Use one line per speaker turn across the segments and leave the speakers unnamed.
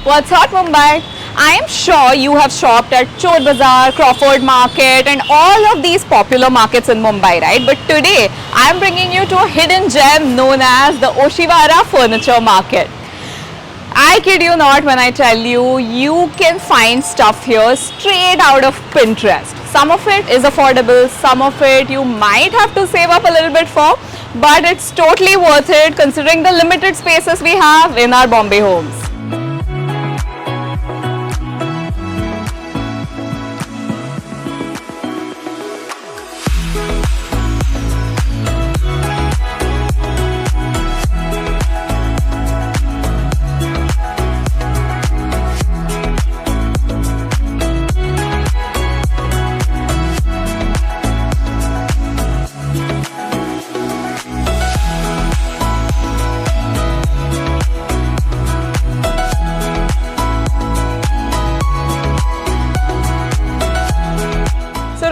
What's hot, Mumbai? I am sure you have shopped at Chor Bazaar, Crawford Market and all of these popular markets in Mumbai, right? But today I am bringing you to a hidden gem known as the Oshiwara Furniture Market. I kid you not when I tell you, you can find stuff here straight out of Pinterest. Some of it is affordable, some of it you might have to save up a little bit for, but it's totally worth it considering the limited spaces we have in our Bombay homes.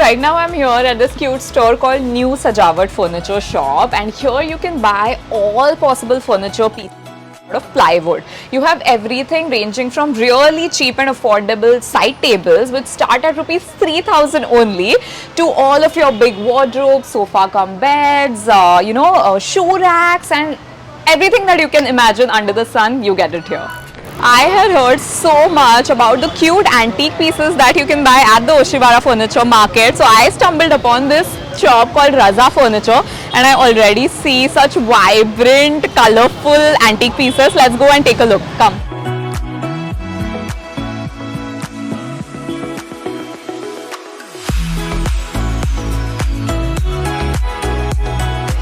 Right now I'm here at this cute store called New Sajawat Furniture Shop, and here you can buy all possible furniture pieces out of plywood. You have everything ranging from really cheap and affordable side tables which start at rupees 3,000 only to all of your big wardrobes, sofa cum beds, shoe racks and everything that you can imagine under the sun, you get it here. I had heard so much about the cute antique pieces that you can buy at the Oshiwara Furniture Market. So I stumbled upon this shop called Raza Furniture and I already see such vibrant, colorful antique pieces. Let's go and take a look. Come.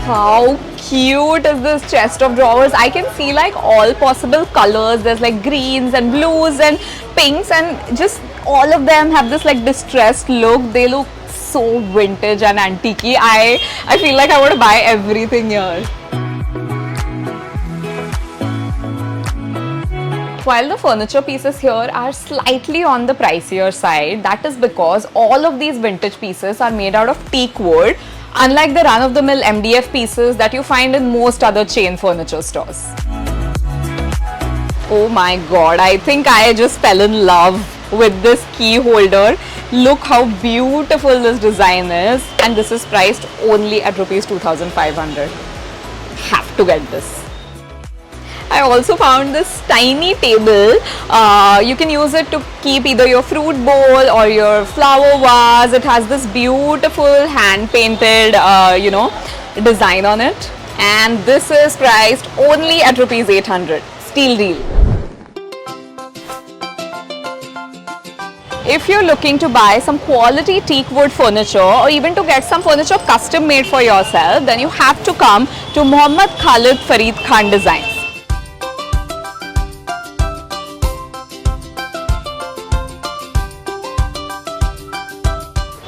How cute is this chest of drawers? I can see like all possible colors. There's like greens and blues and pinks, and just all of them have this like distressed look. They look so vintage and antique. I feel like I want to buy everything here. While the furniture pieces here are slightly on the pricier side, that is because all of these vintage pieces are made out of teak wood, unlike the run-of-the-mill MDF pieces that you find in most other chain furniture stores. Oh my god, I think I just fell in love with this key holder. Look how beautiful this design is, and this is priced only at rupees 2,500. Have to get this. I also found this tiny table. You can use it to keep either your fruit bowl or your flower vase. It has this beautiful hand painted design on it, and this is priced only at rupees 800. Steel deal. If you're looking to buy some quality teak wood furniture or even to get some furniture custom made for yourself, then you have to come to Muhammad Khalid Farid Khan Designs.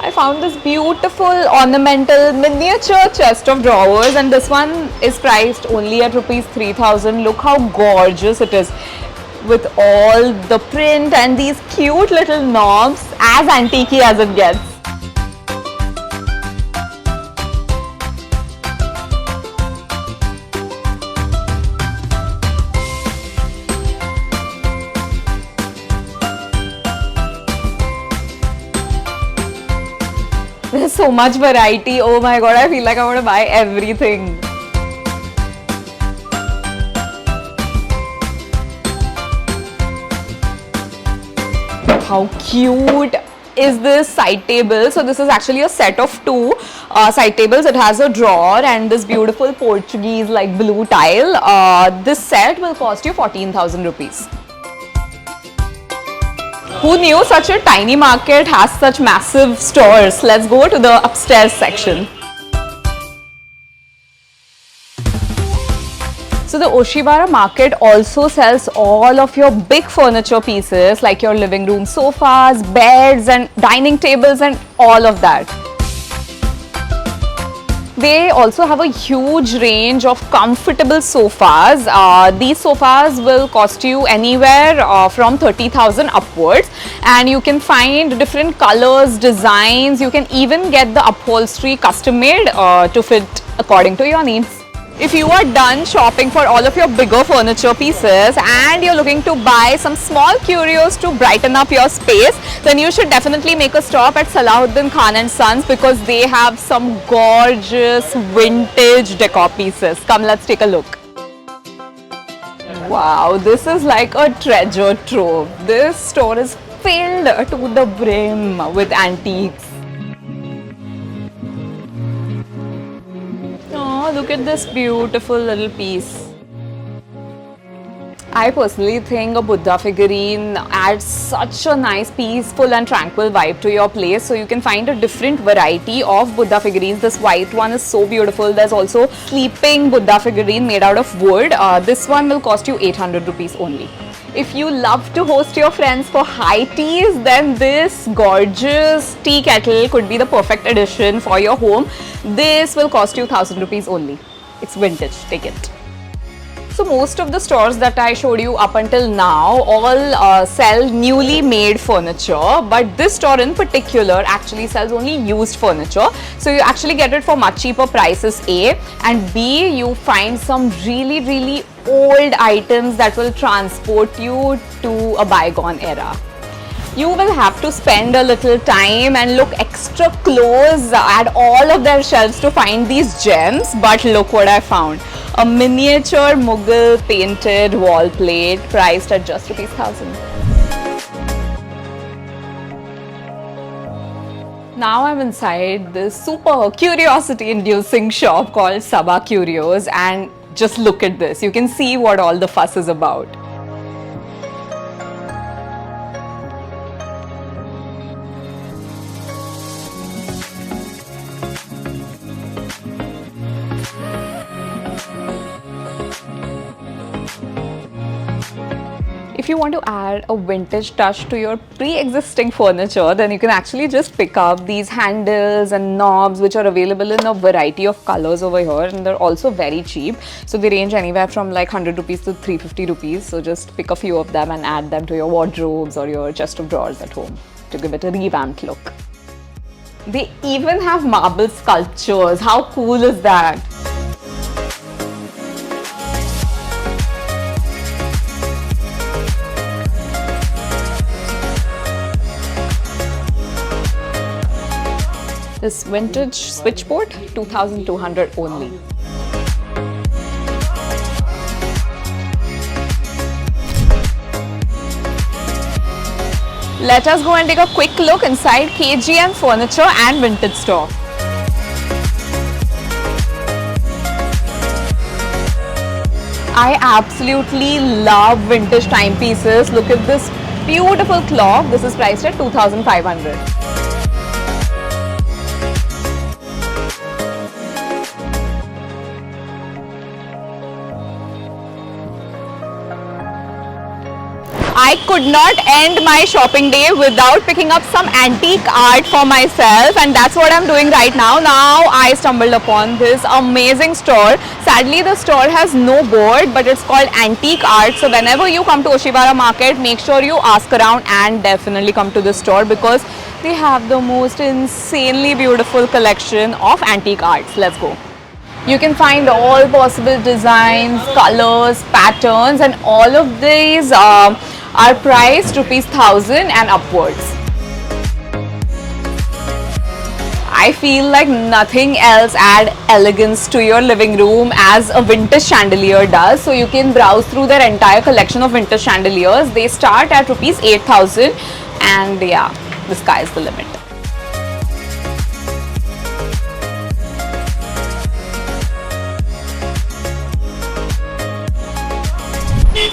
I found this beautiful ornamental miniature chest of drawers, and this one is priced only at rupees 3,000. Look how gorgeous it is with all the print and these cute little knobs, as antique as it gets. There's so much variety. Oh my god, I feel like I want to buy everything. How cute is this side table? So this is actually a set of two side tables. It has a drawer and this beautiful Portuguese like blue tile. This set will cost you 14,000 rupees. Who knew such a tiny market has such massive stores? Let's go to the upstairs section. So the Oshiwara market also sells all of your big furniture pieces like your living room sofas, beds and dining tables and all of that. They also have a huge range of comfortable sofas. These sofas will cost you anywhere from 30,000 upwards, and you can find different colors, designs. You can even get the upholstery custom made to fit according to your needs. If you are done shopping for all of your bigger furniture pieces and you're looking to buy some small curios to brighten up your space, then you should definitely make a stop at Salahuddin Khan and Sons because they have some gorgeous vintage decor pieces. Come, let's take a look. Wow, this is like a treasure trove. This store is filled to the brim with antiques. Oh, look at this beautiful little piece. I personally think a Buddha figurine adds such a nice, peaceful and tranquil vibe to your place. So you can find a different variety of Buddha figurines. This white one is so beautiful. There's also sleeping Buddha figurine made out of wood. This one will cost you 800 rupees only. If you love to host your friends for high teas, then this gorgeous tea kettle could be the perfect addition for your home. This will cost you 1000 rupees only. It's vintage, take it. So most of the stores that I showed you up until now all sell newly made furniture, but this store in particular actually sells only used furniture. So you actually get it for much cheaper prices, A, and B, you find some really old items that will transport you to a bygone era. You will have to spend a little time and look extra close at all of their shelves to find these gems, but look what I found. A miniature Mughal painted wall plate priced at just rupees 1000. Now I'm inside this super curiosity inducing shop called Sabha Curios, and just look at this. You can see what all the fuss is about. If you want to add a vintage touch to your pre-existing furniture, then you can actually just pick up these handles and knobs which are available in a variety of colors over here, and they're also very cheap. So they range anywhere from like 100 rupees to 350 rupees. So just pick a few of them and add them to your wardrobes or your chest of drawers at home to give it a revamped look. They even have marble sculptures. How cool is that? This vintage switchboard, 2200 only. Let us go and take a quick look inside KGM Furniture and Vintage Store. I absolutely love vintage timepieces. Look at this beautiful clock. This is priced at 2500. I could not end my shopping day without picking up some antique art for myself, and that's what I'm doing right now. Now I stumbled upon this amazing store. Sadly, the store has no board, but it's called Antique Art. So whenever you come to Oshiwara Market, make sure you ask around and definitely come to the store because they have the most insanely beautiful collection of antique arts. Let's go. You can find all possible designs, colors, patterns, and all of these are priced rupees 1000 and upwards. I feel like nothing else adds elegance to your living room as a vintage chandelier does. So you can browse through their entire collection of vintage chandeliers. They start at rupees 8000, and yeah, the sky is the limit.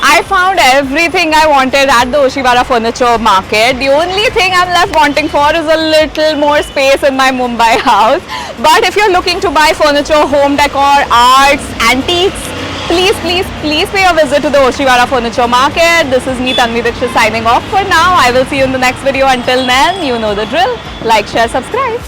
I found everything I wanted at the Oshiwara Furniture Market. The only thing I'm left wanting for is a little more space in my Mumbai house. But if you're looking to buy furniture, home decor, arts, antiques, please pay a visit to the Oshiwara Furniture Market. This is me, Tanvi Dixit, signing off for now. I will see you in the next video. Until then, you know the drill. Like, share, subscribe.